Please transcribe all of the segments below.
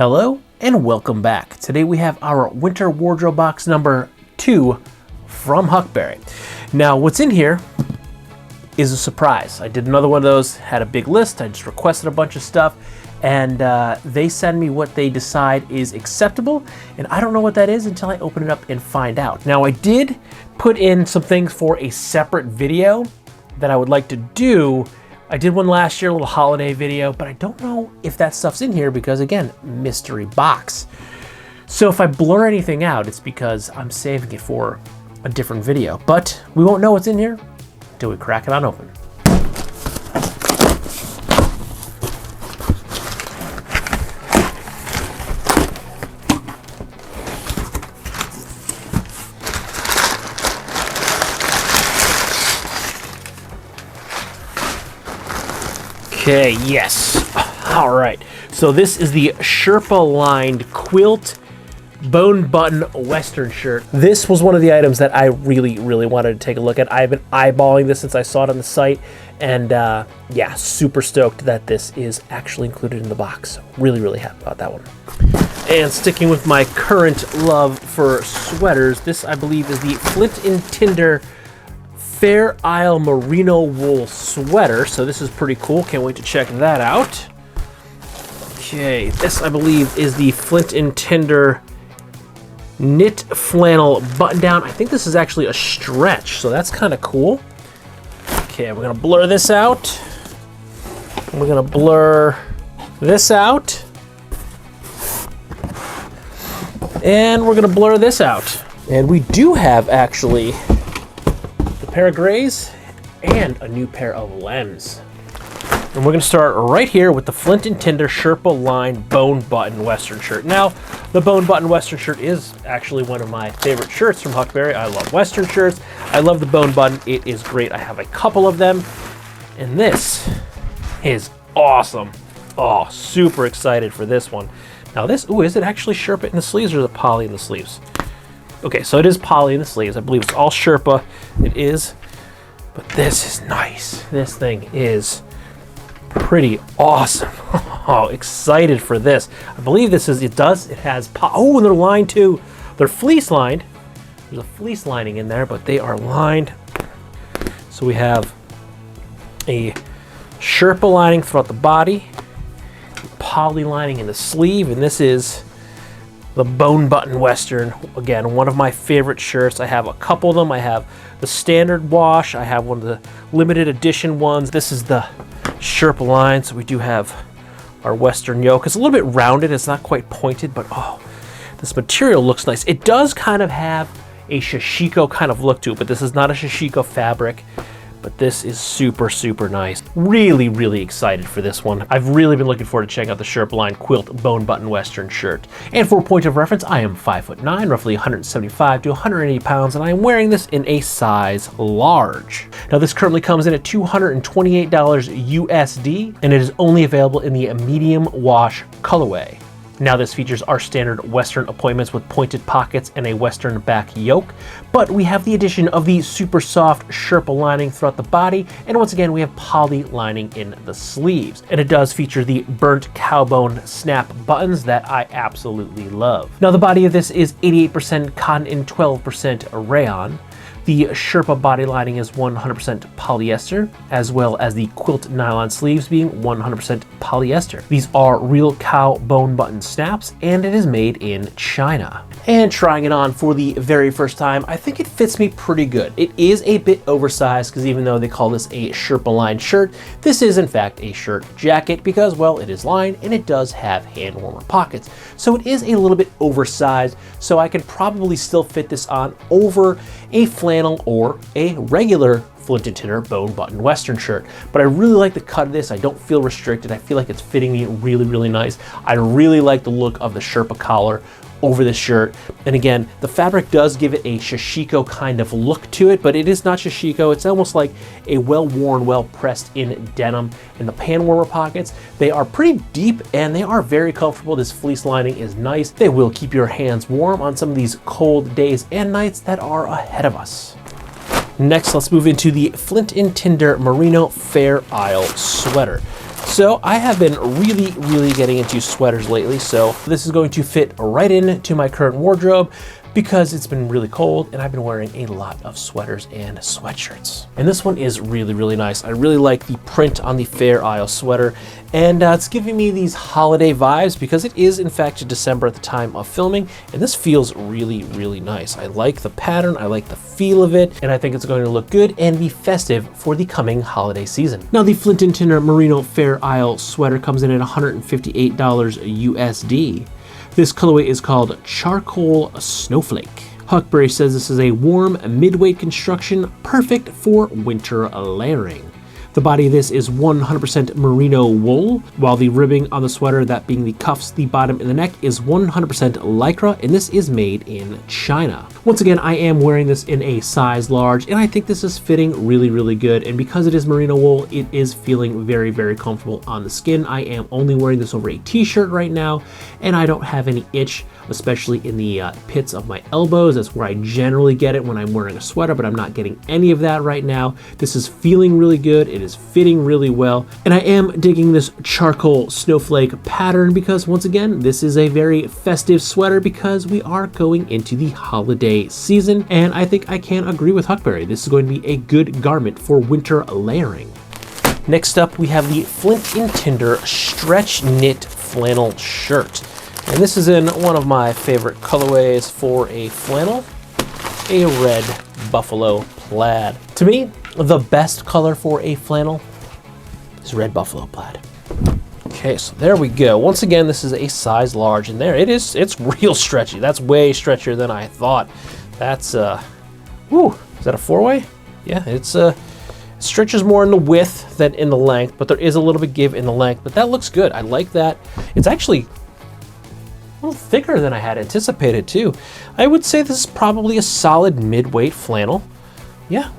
Hello and welcome back. Today we have our winter wardrobe box number 2 from Huckberry. Now what's in here is a surprise. I did another one of those, had a big list, I just requested a bunch of stuff, and they send me what they decide is acceptable, and I don't know what that is until I open it up and find out. Now I did put in some things for a separate video that I would like to do. I did one last year, a little holiday video, but I don't know if that stuff's in here because, again, mystery box. So if I blur anything out, it's because I'm saving it for a different video. But we won't know what's in here until we crack it on open. Okay, yes. All right. So this is the Sherpa-Lined quilt bone button Western shirt. This was one of the items that I really wanted to take a look at. I've been eyeballing this since I saw it on the site, and yeah, super stoked that this is actually included in the box. Really happy about that one. And sticking with my current love for sweaters, this I believe is the Flint and Tinder Fair Isle Merino wool sweater. So this is pretty cool. Can't wait to check that out. Okay, this I believe is the Flint and Tinder knit flannel button down. I think this is actually a stretch, so that's kind of cool. Okay, we're gonna blur this out. We're gonna blur this out. And we're gonna blur this out. And we do have actually pair of grays and a new pair of Lems. And we're going to start right here with the Flint and Tinder Sherpa-Lined bone button Western shirt. Now, the bone button Western shirt is actually one of my favorite shirts from Huckberry. I love Western shirts. I love the bone button. It is great. I have a couple of them, and this is awesome. Oh, super excited for this one. Now this, ooh, is it actually Sherpa in the sleeves or is it poly in the sleeves? Okay, so it is poly in the sleeves. I believe it's all Sherpa. It is, but this is nice. This thing is pretty awesome. Oh, excited for this. I believe this is, it has, oh, and they're lined too. They're fleece lined. There's a fleece lining in there, but they are lined. So we have a Sherpa lining throughout the body, poly lining in the sleeve, and this is the bone button Western. Again, one of my favorite shirts. I have a couple of them. I have the standard wash. I have one of the limited edition ones. This is the Sherpa line. So we do have our Western yoke. It's a little bit rounded. It's not quite pointed, but oh, this material looks nice. It does kind of have a Shishiko kind of look to it, but this is not a Shishiko fabric. But this is super nice. Really excited for this one. I've really been looking forward to checking out the Sherpa-Lined quilt bone button Western shirt. And for a point of reference, I am 5'9", roughly 175 to 180 pounds, and I am wearing this in a size large. Now this currently comes in at $228 USD, and it is only available in the medium wash colorway. Now this features our standard Western appointments with pointed pockets and a Western back yoke, but we have the addition of the super soft Sherpa lining throughout the body, and once again we have poly lining in the sleeves. And it does feature the burnt cowbone snap buttons that I absolutely love. Now the body of this is 88% cotton and 12% rayon. The Sherpa body lining is 100% polyester, as well as the quilt nylon sleeves being 100% polyester. These are real cow bone button snaps, and it is made in China. And trying it on for the very first time, I think it fits me pretty good. It is a bit oversized because even though they call this a Sherpa-Lined shirt, this is in fact a shirt jacket because, well, it is lined and it does have hand warmer pockets. So it is a little bit oversized, so I could probably still fit this on over a flannel or a regular Flint and Tinder bone button Western shirt. But I really like the cut of this. I don't feel restricted. I feel like it's fitting me really nice. I really like the look of the Sherpa collar over this shirt. And again, the fabric does give it a Shishiko kind of look to it, but it is not Shishiko. It's almost like a well-worn, well-pressed in denim. And the pan warmer pockets, they are pretty deep and they are very comfortable. This fleece lining is nice. They will keep your hands warm on some of these cold days and nights that are ahead of us. Next, let's move into the Flint and Tinder Merino Fair Isle sweater. So I have been really getting into sweaters lately, so this is going to fit right into my current wardrobe because it's been really cold and I've been wearing a lot of sweaters and sweatshirts. And this one is really nice. I really like the print on the Fair Isle sweater, and it's giving me these holiday vibes because it is in fact December at the time of filming, and this feels really nice. I like the pattern, I like the feel of it, and I think it's going to look good and be festive for the coming holiday season. Now the Flint & Tinder Merino Fair Isle sweater comes in at $158 USD. This colorway is called Charcoal Snowflake. Huckberry says this is a warm, mid-weight construction, perfect for winter layering. The body of this is 100% merino wool, while the ribbing on the sweater, that being the cuffs, the bottom, and the neck, is 100% lycra, and this is made in China. Once again, I am wearing this in a size large, and I think this is fitting really good, and because it is merino wool, it is feeling very comfortable on the skin. I am only wearing this over a t-shirt right now, and I don't have any itch, especially in the pits of my elbows. That's where I generally get it when I'm wearing a sweater, but I'm not getting any of that right now. This is feeling really good. It is fitting really well, and I am digging this charcoal snowflake pattern because once again, this is a very festive sweater because we are going into the holiday season, and I think I can agree with Huckberry. This is going to be a good garment for winter layering. Next up, we have the Flint & Tinder stretch knit flannel shirt. And this is in one of my favorite colorways for a flannel, a red buffalo plaid. To me, the best color for a flannel is red buffalo plaid. Okay, so there we go. Once again, this is a size large, and there it is. It's real stretchy. That's way stretchier than I thought. That's, woo, is that a 4-way? Yeah, it's, stretches more in the width than in the length, but there is a little bit give in the length, but that looks good. I like that. It's actually a little thicker than I had anticipated too. I would say this is probably a solid mid-weight flannel. Yeah,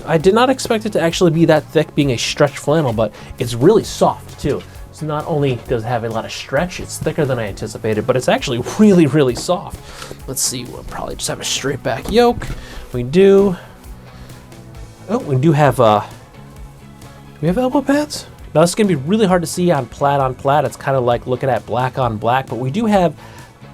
I did not expect it to actually be that thick being a stretch flannel, but it's really soft too. So not only does it have a lot of stretch, it's thicker than I anticipated, but it's actually really soft. Let's see, we'll probably just have a straight back yoke. We do have, do we have elbow pads? Now this is gonna be really hard to see on plaid. It's kind of like looking at black on black, but we do have,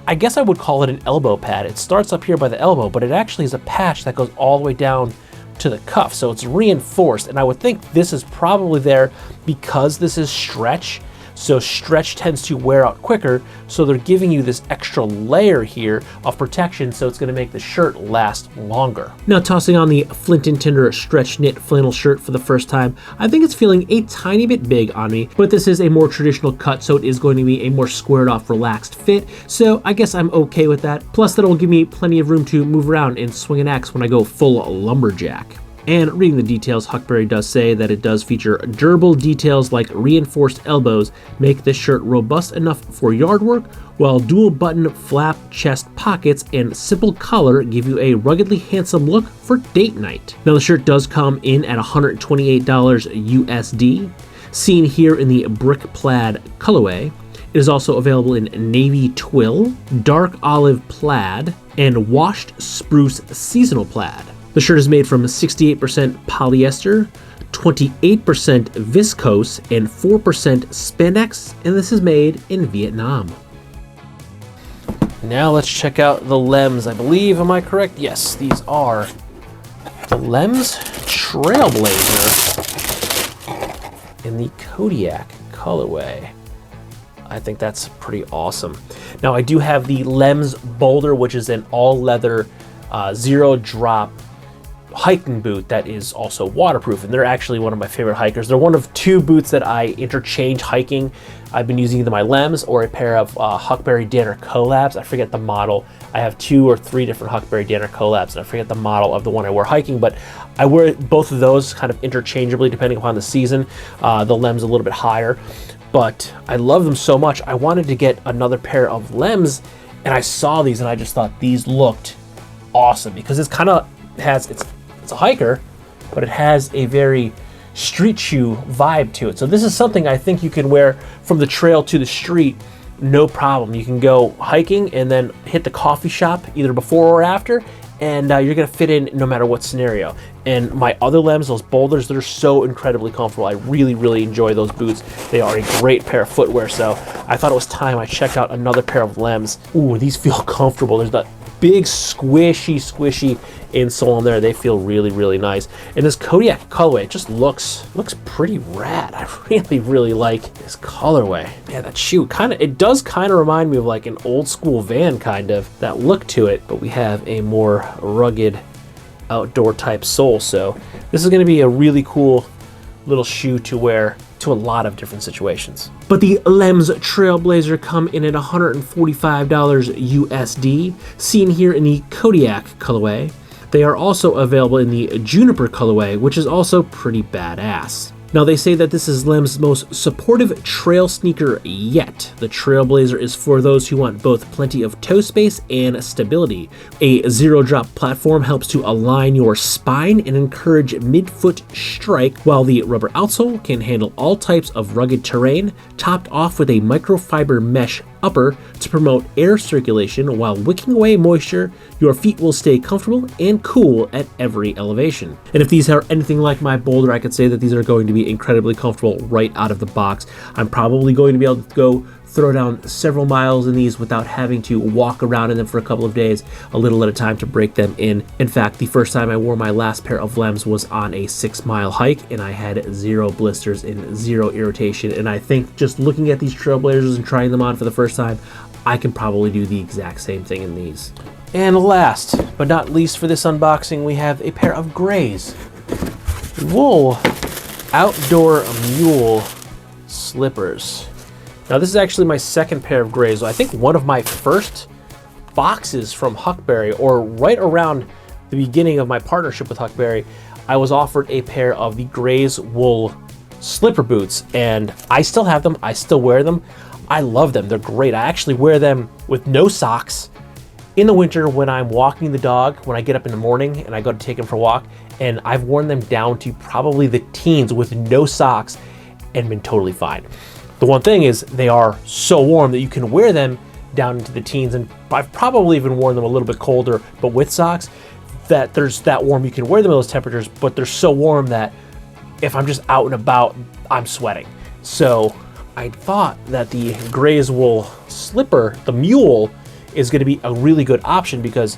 I guess I would call it an elbow pad. It starts up here by the elbow, but it actually is a patch that goes all the way down to the cuff. So it's reinforced, and I would think this is probably there because this is stretch. So stretch tends to wear out quicker, so they're giving you this extra layer here of protection, so it's gonna make the shirt last longer. Now tossing on the Flint & Tinder stretch knit flannel shirt for the first time, I think it's feeling a tiny bit big on me, but this is a more traditional cut, so it is going to be a more squared off, relaxed fit, so I guess I'm okay with that. Plus that'll give me plenty of room to move around and swing an axe when I go full lumberjack. And reading the details, Huckberry does say that it does feature durable details like reinforced elbows make this shirt robust enough for yard work, while dual button flap chest pockets and simple collar give you a ruggedly handsome look for date night. Now the shirt does come in at $128 USD, seen here in the brick plaid colorway. It is also available in navy twill, dark olive plaid, and washed spruce seasonal plaid. The shirt is made from 68% polyester, 28% viscose, and 4% spandex, and this is made in Vietnam. Now let's check out the Lems. I believe, am I correct? Yes, these are the Lems Trailblazer in the Kodiak colorway. I think that's pretty awesome. Now I do have the Lems Boulder, which is an all-leather, zero-drop hiking boot that is also waterproof, and they're actually one of my favorite hikers. They're one of two boots that I interchange hiking. I've been using either my Lems or a pair of Huckberry Danner collabs. I forget the model. I have 2 or 3 different Huckberry Danner collabs, and I forget the model of the one I wear hiking, but I wear both of those kind of interchangeably depending upon the season. The Lems a little bit higher, but I love them so much. I wanted to get another pair of Lems, and I saw these and I just thought these looked awesome because it's kind of has, it's a hiker, but it has a very street shoe vibe to it. So this is something I think you can wear from the trail to the street, no problem. You can go hiking and then hit the coffee shop either before or after and you're gonna fit in no matter what scenario. And my other Lems, those boulders, they're so incredibly comfortable. I really, really enjoy those boots. They are a great pair of footwear, so I thought it was time I checked out another pair of Lems. Ooh, these feel comfortable. There's that big squishy insole on there. They feel really, really nice. And this Kodiak colorway just looks pretty rad. I really, really like this colorway. Yeah, that shoe it does kind of remind me of like an old school Van kind of, that look to it, but we have a more rugged outdoor type sole. So this is going to be a really cool little shoe to wear to a lot of different situations. But the Lems Trailblazer come in at $145 USD, seen here in the Kodiak colorway. They are also available in the Juniper colorway, which is also pretty badass. Now they say that this is Lem's most supportive trail sneaker yet. The Trailblazer is for those who want both plenty of toe space and stability. A zero drop platform helps to align your spine and encourage mid-foot strike, while the rubber outsole can handle all types of rugged terrain, topped off with a microfiber mesh upper to promote air circulation while wicking away moisture. Your feet will stay comfortable and cool at every elevation. And if these are anything like my Boulder, I could say that these are going to be incredibly comfortable right out of the box. I'm probably going to be able to go throw down several miles in these without having to walk around in them for a couple of days, a little at a time, to break them in. In fact, the first time I wore my last pair of Lems was on a 6-mile hike, and I had 0 blisters and 0 irritation. And I think just looking at these Trailblazers and trying them on for the first time, I can probably do the exact same thing in these. And last but not least for this unboxing, we have a pair of grays wool outdoor Mule slippers. Now this is actually my second pair of grays. I think one of my first boxes from Huckberry, or right around the beginning of my partnership with Huckberry, I was offered a pair of the grays wool slipper boots, and I still have them. I still wear them. I love them. They're great. I actually wear them with no socks in the winter when I'm walking the dog, when I get up in the morning and I go to take him for a walk, and I've worn them down to probably the teens with no socks and been totally fine. The one thing is they are so warm that you can wear them down into the teens, and I've probably even worn them a little bit colder, but with socks, that there's that warm. You can wear them at those temperatures, but they're so warm that if I'm just out and about, I'm sweating. So I thought that the grays wool slipper, the Mule, is going to be a really good option because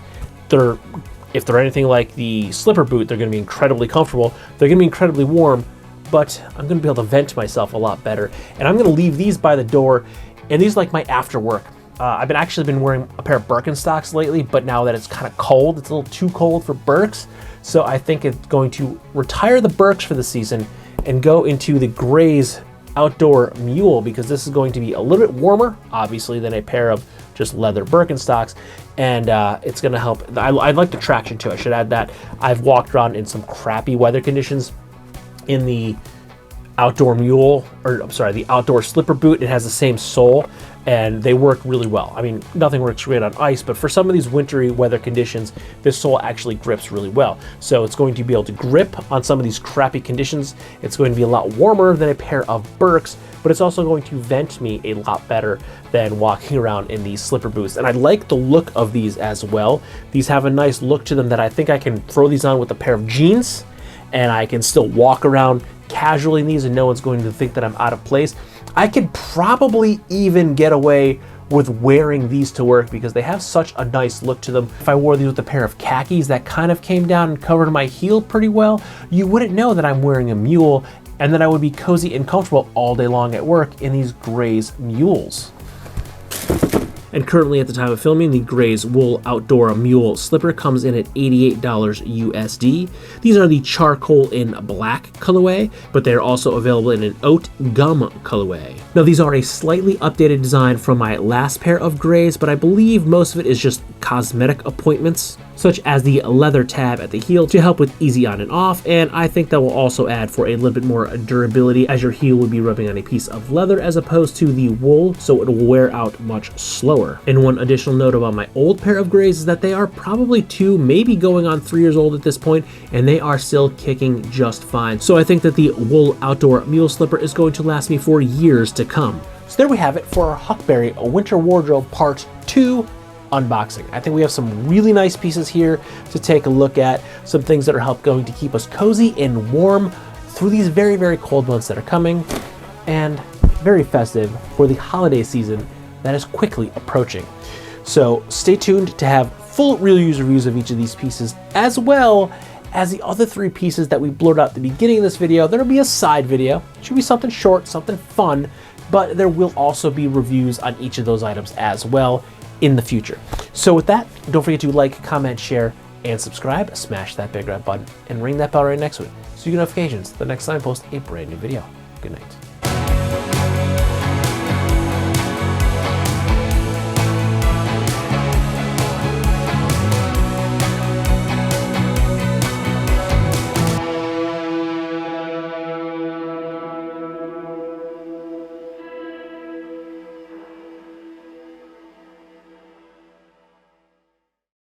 if they're anything like the slipper boot, they're going to be incredibly comfortable. They're going to be incredibly warm, but I'm going to be able to vent myself a lot better. And I'm going to leave these by the door, and these are like my after work. I've actually been wearing a pair of Birkenstocks lately, but now that it's kind of cold, it's a little too cold for Birks. So I think it's going to retire the Birks for the season and go into the grays outdoor Mule, because this is going to be a little bit warmer, obviously, than a pair of just leather Birkenstocks, and it's going to help. I like the traction too. I should add that. I've walked around in some crappy weather conditions in the outdoor Mule, or I'm sorry, the outdoor slipper boot. It has the same sole, and they work really well. I mean, nothing works great on ice, but for some of these wintry weather conditions, this sole actually grips really well. So it's going to be able to grip on some of these crappy conditions. It's going to be a lot warmer than a pair of Birks, but it's also going to vent me a lot better than walking around in these slipper boots. And I like the look of these as well. These have a nice look to them that I think I can throw these on with a pair of jeans, and I can still walk around casually in these and no one's going to think that I'm out of place. I could probably even get away with wearing these to work because they have such a nice look to them. If I wore these with a pair of khakis that kind of came down and covered my heel pretty well, you wouldn't know that I'm wearing a Mule, and that I would be cozy and comfortable all day long at work in these grays Mules. And currently at the time of filming, the grays wool outdoor Mule slipper comes in at $88 USD. These are the charcoal in black colorway, but they're also available in an oat gum colorway. Now these are a slightly updated design from my last pair of grays, but I believe most of it is just cosmetic appointments, such as the leather tab at the heel to help with easy on and off, and I think that will also add for a little bit more durability, as your heel would be rubbing on a piece of leather as opposed to the wool, so it will wear out much slower. And one additional note about my old pair of grays is that they are probably 2, maybe going on 3 years old at this point, and they are still kicking just fine. So I think that the wool outdoor Mule slipper is going to last me for years to come. So there we have it for our Huckberry Winter Wardrobe Part 2 unboxing. I think we have some really nice pieces here to take a look at, some things that are going to keep us cozy and warm through these very, very cold months that are coming, and very festive for the holiday season that is quickly approaching. So stay tuned to have full real use reviews of each of these pieces, as well as the other 3 pieces that we blurred out at the beginning of this video. There'll be a side video. It should be something short, something fun, but there will also be reviews on each of those items as well in the future. So with that, don't forget to like, comment, share, and subscribe. Smash that big red button and ring that bell right next to it so you get notifications the next time I post a brand new video. Good night.